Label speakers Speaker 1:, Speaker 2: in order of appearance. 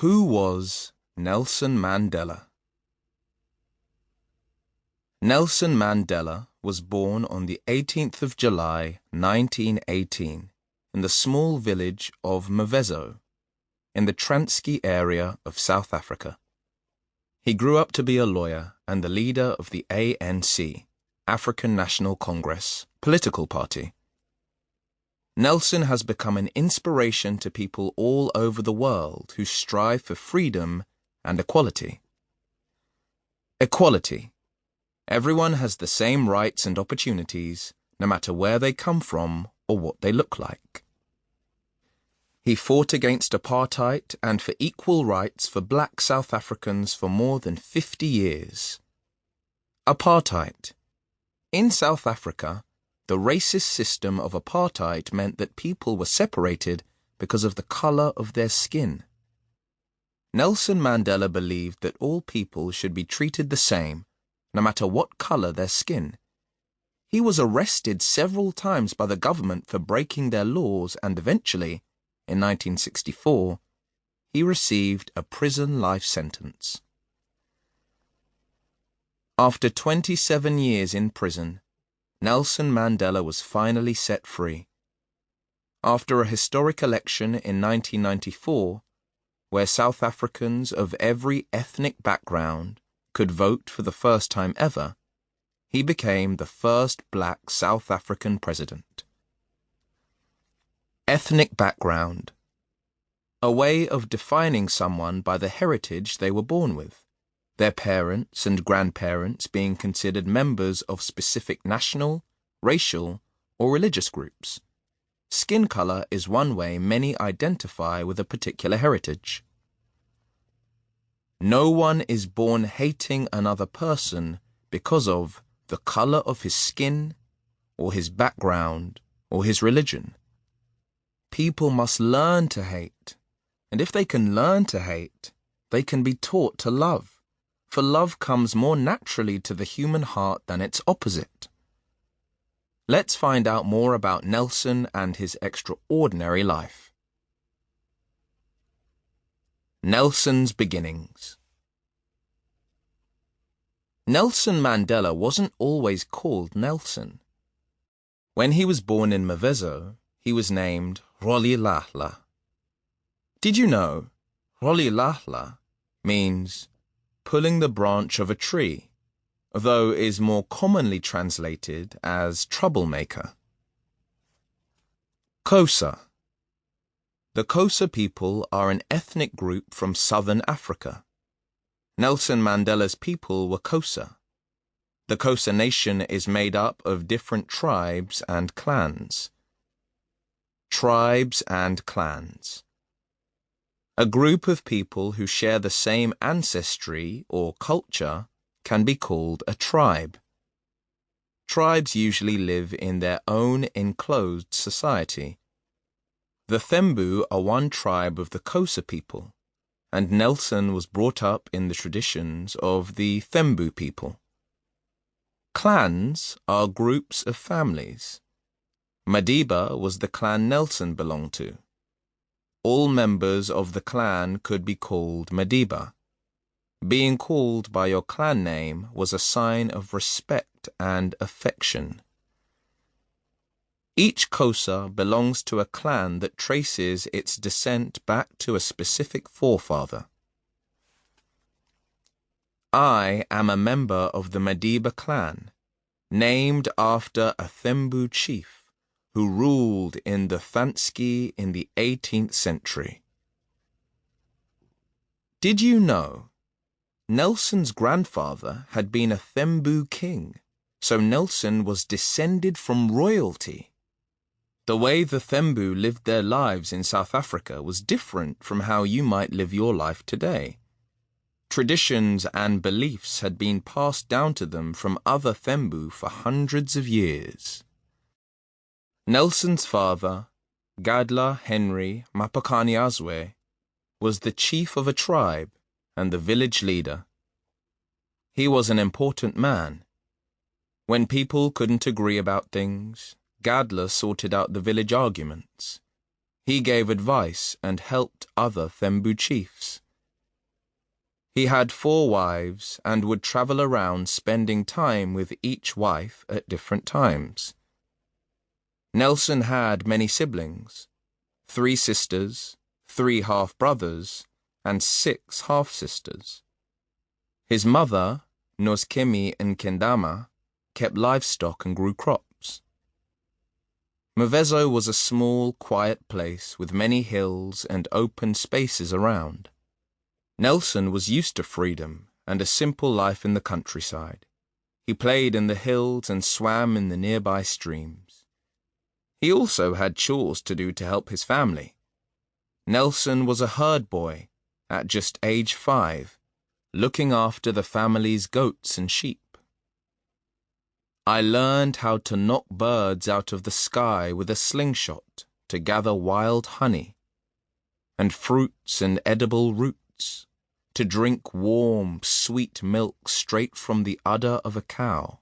Speaker 1: Who was Nelson Mandela? Nelson Mandela was born on the 18th of July, 1918, in the small village of Mvezo, in the Transkei area of South Africa. He grew up to be a lawyer and the leader of the ANC, African National Congress, political party. Nelson has become an inspiration to people all over the world who strive for freedom and equality. Equality. Everyone has the same rights and opportunities, no matter where they come from or what they look like. He fought against apartheid and for equal rights for black South Africans for more than 50 years. Apartheid. In South Africa, the racist system of apartheid meant that people were separated because of the color of their skin. Nelson Mandela believed that all people should be treated the same, no matter what color their skin. He was arrested several times by the government for breaking their laws and eventually, in 1964, he received a prison life sentence. After 27 years in prison, Nelson Mandela was finally set free. After a historic election in 1994, where South Africans of every ethnic background could vote for the first time ever, he became the first black South African president. Ethnic background. A way of defining someone by the heritage they were born with, their parents and grandparents being considered members of specific national, racial, or religious groups. Skin color is one way many identify with a particular heritage. No one is born hating another person because of the color of his skin, or his background, or his religion. People must learn to hate, and if they can learn to hate, they can be taught to love, for love comes more naturally to the human heart than its opposite. Let's find out more about Nelson and his extraordinary life. Nelson's beginnings. Nelson Mandela wasn't always called Nelson. When he was born in Mvezo, he was named Rolihlahla. Did you know Rolihlahla means pulling the branch of a tree, though is more commonly translated as troublemaker? Xhosa. The Xhosa people are an ethnic group from southern Africa. Nelson Mandela's people were Xhosa. The Xhosa nation is made up of different tribes and clans. Tribes and clans. A group of people who share the same ancestry or culture can be called a tribe. Tribes usually live in their own enclosed society. The Thembu are one tribe of the Xhosa people, and Nelson was brought up in the traditions of the Thembu people. Clans are groups of families. Madiba was the clan Nelson belonged to. All members of the clan could be called Madiba. Being called by your clan name was a sign of respect and affection. Each Xhosa belongs to a clan that traces its descent back to a specific forefather. I am a member of the Madiba clan, named after a Thembu chief who ruled in the Transkei in the 18th century. Did you know Nelson's grandfather had been a Thembu king, so Nelson was descended from royalty? The way the Thembu lived their lives in South Africa was different from how you might live your life today. Traditions and beliefs had been passed down to them from other Thembu for hundreds of years. Nelson's father, Gadla Henry Mapakaniazwe, was the chief of a tribe and the village leader. He was an important man. When people couldn't agree about things, Gadla sorted out the village arguments. He gave advice and helped other Thembu chiefs, He had 4 wives and would travel around spending time with each wife at different times. Nelson had many siblings, 3 sisters, 3 half-brothers, and 6 half-sisters. His mother, Noskemi Nkendama, kept livestock and grew crops. Mvezo was a small, quiet place with many hills and open spaces around. Nelson was used to freedom and a simple life in the countryside. He played in the hills and swam in the nearby streams. He also had chores to do to help his family. Nelson was a herd boy at just age 5, looking after the family's goats and sheep. I learned how to knock birds out of the sky with a slingshot to gather wild honey, and fruits and edible roots, to drink warm, sweet milk straight from the udder of a cow.